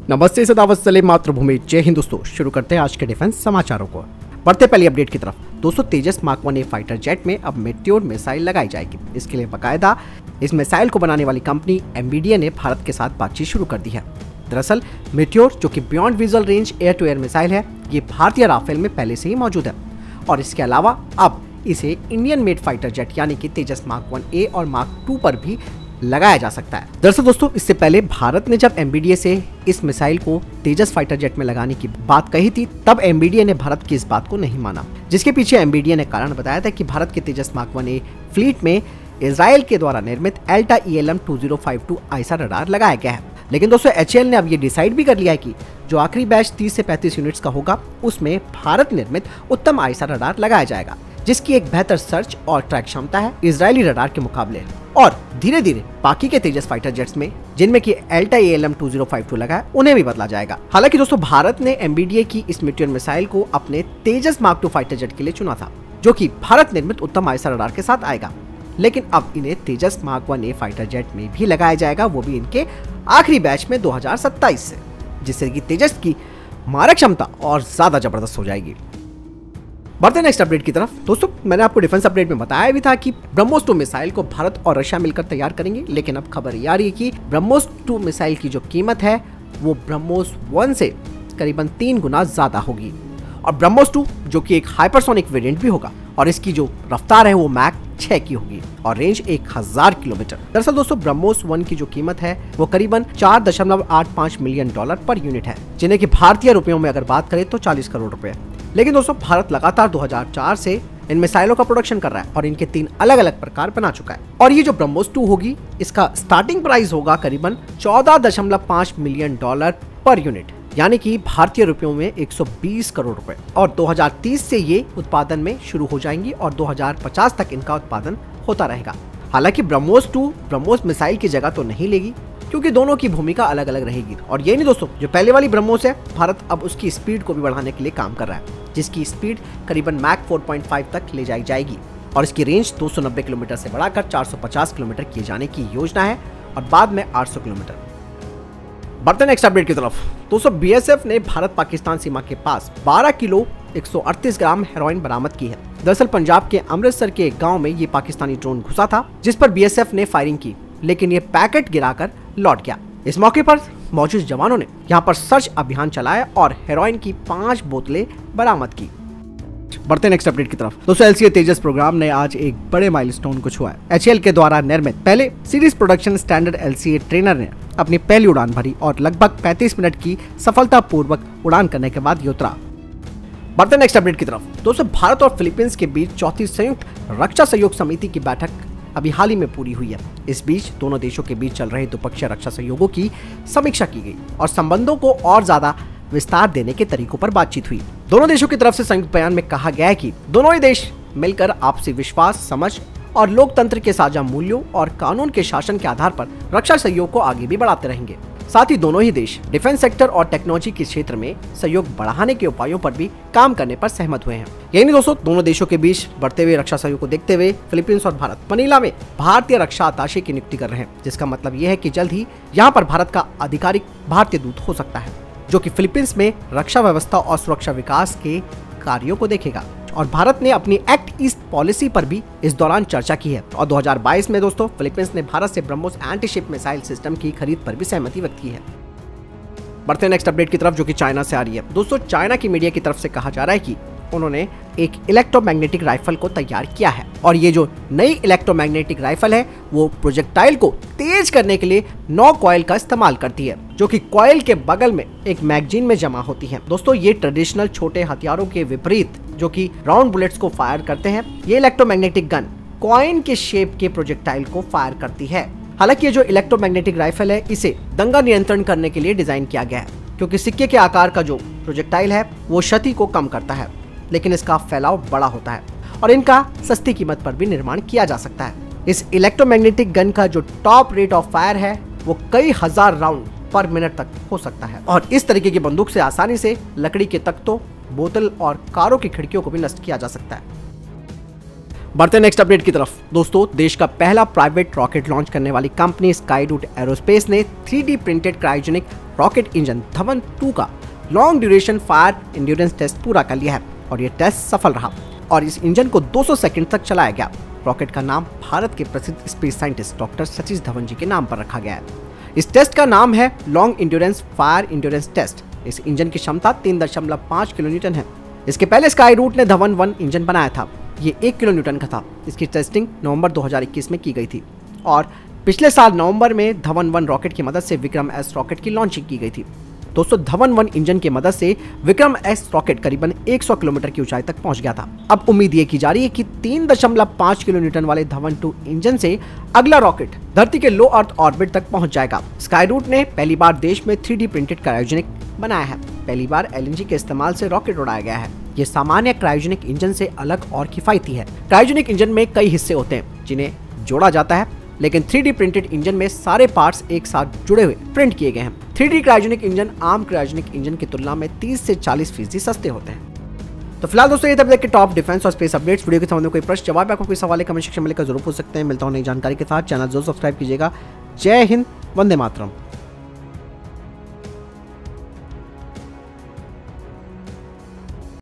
नमस्ते सदावत सले मातृभूमि जय हिंद। दोस्तों शुरू करते हैं आज के डिफेंस समाचारों को। बढ़ते पहली अपडेट की तरफ। दोस्तों तेजस मार्क 1A फाइटर जेट में अब मेट्योर मिसाइल लगाई जाएगी। इसके लिए बाकायदा इस मिसाइल को बनाने वाली कंपनी एमबीडीए ने भारत के साथ बातचीत शुरू कर दी है। दरअसल मेट्योर जो कि beyond visual range air to air missile है, ये भारतीय राफेल में पहले से ही मौजूद है और इसके अलावा अब इसे इंडियन मेड फाइटर जेट यानी कि तेजस मार्क 1A और मार्क 2 पर भी लगाया जा सकता है। दरअसल दोस्तों इससे पहले भारत ने जब एमबीडीए से इस मिसाइल को तेजस फाइटर जेट में लगाने की बात कही थी, तब एमबीडीए ने भारत की इस बात को नहीं माना, जिसके पीछे एमबीडीए ने कारण बताया था कि भारत के तेजस मार्क 1A फ्लीट में इजराइल के द्वारा निर्मित एल्टा ELM 2052 आईसा रडार लगाया गया है। लेकिन दोस्तों एचएएल ने अब ये डिसाइड भी कर लिया है कि जो आखिरी बैच 30 से 35 यूनिट्स का होगा उसमें भारत निर्मित उत्तम आईसा रडार लगाया जाएगा, जिसकी एक बेहतर सर्च और ट्रैक क्षमता है इजरायली रडार के मुकाबले। और धीरे धीरे बाकी के तेजस फाइटर जेट्स में जिनमें कि एल्टा ELM 2052 लगा है उन्हें भी बदला जाएगा। हालांकि दोस्तों भारत ने एमबीडीए की इस मेट्योर मिसाइल को अपने तेजस मार्क 2 फाइटर जेट के लिए चुना था, जो कि भारत निर्मित उत्तम आईसा रडार के साथ आएगा। लेकिन अब इन्हें तेजस मार्क 1A फाइटर जेट में भी लगाया जाएगा, वो भी इनके आखिरी बैच में 2027 से, जिससे कि तेजस की मारक क्षमता और ज्यादा जबरदस्त हो जाएगी। बढ़ते नेक्स्ट अपडेट की तरफ। दोस्तों मैंने आपको डिफेंस अपडेट में बताया भी था कि ब्रह्मोस 2 मिसाइल को भारत और रशिया मिलकर तैयार करेंगे, लेकिन अब खबर ये आ रही है कि ब्रह्मोस 2 मिसाइल की जो कीमत है वो ब्रह्मोस 1 से करीबन 3 गुना ज्यादा होगी। और ब्रह्मोस 2 जो कि एक हाइपरसोनिक वेरिएंट भी होगा और इसकी जो रफ्तार है वो मैक 6 की होगी और रेंज 1000 किलोमीटर। दरअसल दोस्तों ब्रह्मोस 1 की जो कीमत है वो करीबन $4.85 मिलियन पर यूनिट है, जिन्हें कि भारतीय रुपयों में अगर बात करें तो 40 करोड़ रुपए। लेकिन दोस्तों भारत लगातार 2004 से इन मिसाइलों का प्रोडक्शन कर रहा है और इनके 3 अलग अलग प्रकार बना चुका है। और ये जो ब्रह्मोस 2 होगी इसका स्टार्टिंग प्राइस होगा करीबन $14.5 मिलियन पर यूनिट, यानी कि भारतीय रुपयों में 120 करोड़ रुपए। और 2030 से ये उत्पादन में शुरू हो जाएंगी और 2050 तक इनका उत्पादन होता रहेगा। हालांकि ब्रह्मोस 2 ब्रह्मोस मिसाइल की जगह तो नहीं लेगी, क्योंकि दोनों की भूमिका अलग अलग रहेगी। और ये नहीं दोस्तों, जो पहले वाली ब्रह्मोस है, भारत अब उसकी स्पीड को भी बढ़ाने के लिए काम कर रहा है, जिसकी स्पीड करीबन मैक 4.5 तक ले जाई जाएगी और इसकी रेंज 290 किलोमीटर से बढ़ाकर 450 किलोमीटर किए जाने की योजना है और बाद में 800 किलोमीटर। बढ़ते नेक्स्ट अपडेट की तरफ। दोस्तों बीएसएफ ने भारत पाकिस्तान सीमा के पास 12 किलो 138 ग्राम हेरोइन बरामद की है। दरअसल पंजाब के अमृतसर के एक गांव में ये पाकिस्तानी ड्रोन घुसा था, जिस पर बीएसएफ ने फायरिंग की, लेकिन ये पैकेट गिराकर लौट गया। इस मौके पर मौजूद जवानों ने यहाँ पर सर्च अभियान चलाया और हेरोइन की 5 बोतलें बरामद की। बढ़ते नेक्स्ट अपडेट की तरफ। दोस्तों LCA तेजस प्रोग्राम ने आज एक बड़े माइलस्टोन को छुआ है। HAL के द्वारा निर्मित पहले series production standard LCA trainer ने अपनी पहली उड़ान भरी और लगभग 35 मिनट की सफलतापूर्वक उड़ान करने के बाद ये उतरा। बढ़ते नेक्स्ट अपडेट की तरफ। दोस्तों भारत और फिलीपींस के बीच चौथी संयुक्त रक्षा सहयोग समिति की बैठक अभी हाल ही में पूरी हुई है। इस बीच दोनों देशों के बीच चल रहे द्विपक्षीय रक्षा सहयोगों की समीक्षा की गई और संबंधों को और ज्यादा विस्तार देने के तरीकों पर बातचीत हुई। दोनों देशों की तरफ से संयुक्त बयान में कहा गया है कि दोनों ही देश मिलकर आपसी विश्वास, समझ और लोकतंत्र के साझा मूल्यों और कानून के शासन के आधार पर रक्षा सहयोग को आगे भी बढ़ाते रहेंगे। साथ ही दोनों ही देश डिफेंस सेक्टर और टेक्नोलॉजी के क्षेत्र में सहयोग बढ़ाने के उपायों पर भी काम करने पर सहमत हुए हैं। यही नहीं दोस्तों, दोनों देशों के बीच बढ़ते हुए रक्षा सहयोग को देखते हुए फिलीपींस और भारत मनीला में भारतीय रक्षा अताशे की नियुक्ति कर रहे हैं, जिसका मतलब यह है कि जल्द ही यहाँ पर भारत का आधिकारिक भारतीय दूत हो सकता है, जो कि फिलीपींस में रक्षा व्यवस्था और सुरक्षा विकास के कार्यों को देखेगा। और भारत ने अपनी एक्ट ईस्ट पॉलिसी पर भी इस दौरान चर्चा की है। और 2022 में दोस्तों फिलीपींस ने भारत से ब्रह्मोस एंटीशिप मिसाइल सिस्टम की खरीद पर भी सहमति व्यक्त की है। बढ़ते नेक्स्ट अपडेट की तरफ, जो कि चाइना से आ रही है। दोस्तों चाइना की मीडिया की तरफ से कहा जा रहा है कि उन्होंने एक इलेक्ट्रोमैग्नेटिक राइफल को तैयार किया है और ये जो नई इलेक्ट्रोमैग्नेटिक राइफल है वो प्रोजेक्टाइल को तेज करने के लिए 9 कॉइल का इस्तेमाल करती है, जो कि कॉइल के बगल में एक मैगजीन में जमा होती है। दोस्तों ये ट्रेडिशनल छोटे हथियारों के विपरीत, जो कि राउंड बुलेट्स को फायर करते हैं, ये इलेक्ट्रोमैग्नेटिक गन कॉइन के शेप के प्रोजेक्टाइल को फायर करती है। हालांकि ये जो इलेक्ट्रोमैग्नेटिक राइफल है इसे दंगा नियंत्रण करने के लिए डिजाइन किया गया है, क्योंकि सिक्के के आकार का जो प्रोजेक्टाइल है वो क्षति को कम करता है, लेकिन इसका फैलाव बड़ा होता है और इनका सस्ती कीमत पर भी निर्माण किया जा सकता है। इस इलेक्ट्रोमैग्नेटिक गन का जो टॉप रेट ऑफ फायर है वो कई हजार राउंड पर मिनट तक हो सकता है और इस तरीके की बंदूक से आसानी से लकड़ी के तख्तों, बोतल और कारों की खिड़कियों को भी नष्ट किया जा सकता है। बढ़ते नेक्स्ट अपडेट की तरफ। दोस्तों, देश का पहला प्राइवेट रॉकेट लॉन्च करने वाली कंपनी स्काईरूट एरोस्पेस ने 3D printed cryogenic rocket engine Dhawan 2 का long duration fire endurance test पूरा कर लिया है और ये टेस्ट सफल रहा और इस इंजन को 200 सेकंड तक चलाया गया। रॉकेट का नाम भारत के प्रसिद्ध space scientist doctor Satish Dhawan ji के नाम पर रखा गया है। इस टेस्ट का नाम है long endurance fire endurance test. इस इंजन की क्षमता 3.5 किलोन्यूटन है। इसके पहले स्काईरूट ने धवन 1 इंजन बनाया था। ये 1 किलोन्यूटन का था। इसकी टेस्टिंग नवंबर 2021 में की गई थी और पिछले साल नवंबर में धवन 1 रॉकेट की मदद से विक्रम एस रॉकेट की लॉन्चिंग की गई थी। दोस्तों, धवन 1 इंजन की मदद से विक्रम एस रॉकेट करीबन 100 किलोमीटर की ऊंचाई तक पहुंच गया था। अब उम्मीद ये की जा रही है कि 3.5 किलोन्यूटन वाले धवन 2 इंजन से अगला रॉकेट धरती के लो अर्थ ऑर्बिट तक पहुंच जाएगा। स्काईरूट ने पहली बार देश में 3D प्रिंटेड क्रायोजेनिक बनाया है। पहली बार LNG के इस्तेमाल से रॉकेट उड़ाया गया है। ये सामान्य क्रायोजेनिक इंजन से अलग और किफायती है। क्रायोजेनिक इंजन में कई हिस्से होते हैं जिन्हें जोड़ा जाता है, लेकिन 3D प्रिंटेड इंजन में सारे पार्ट्स एक साथ जुड़े हुए प्रिंट किए गए हैं। 3D क्रायोजेनिक इंजन आम क्रायोजेनिक इंजन की तुलना में 30 से 40% सस्ते होते हैं। तो फिलहाल दोस्तों, ये तब तक के टॉप डिफेंस और स्पेस अपडेट्स। वीडियो के संबंध में कोई प्रश्न जवाब, आपको कोई सवाल है कमेंट सेक्शन में लिखकर जरूर पूछ सकते हैं। मिलता हूं नई जानकारी के साथ। चैनल जरूर सब्सक्राइब कीजिएगा। जय हिंद, वंदे मातरम।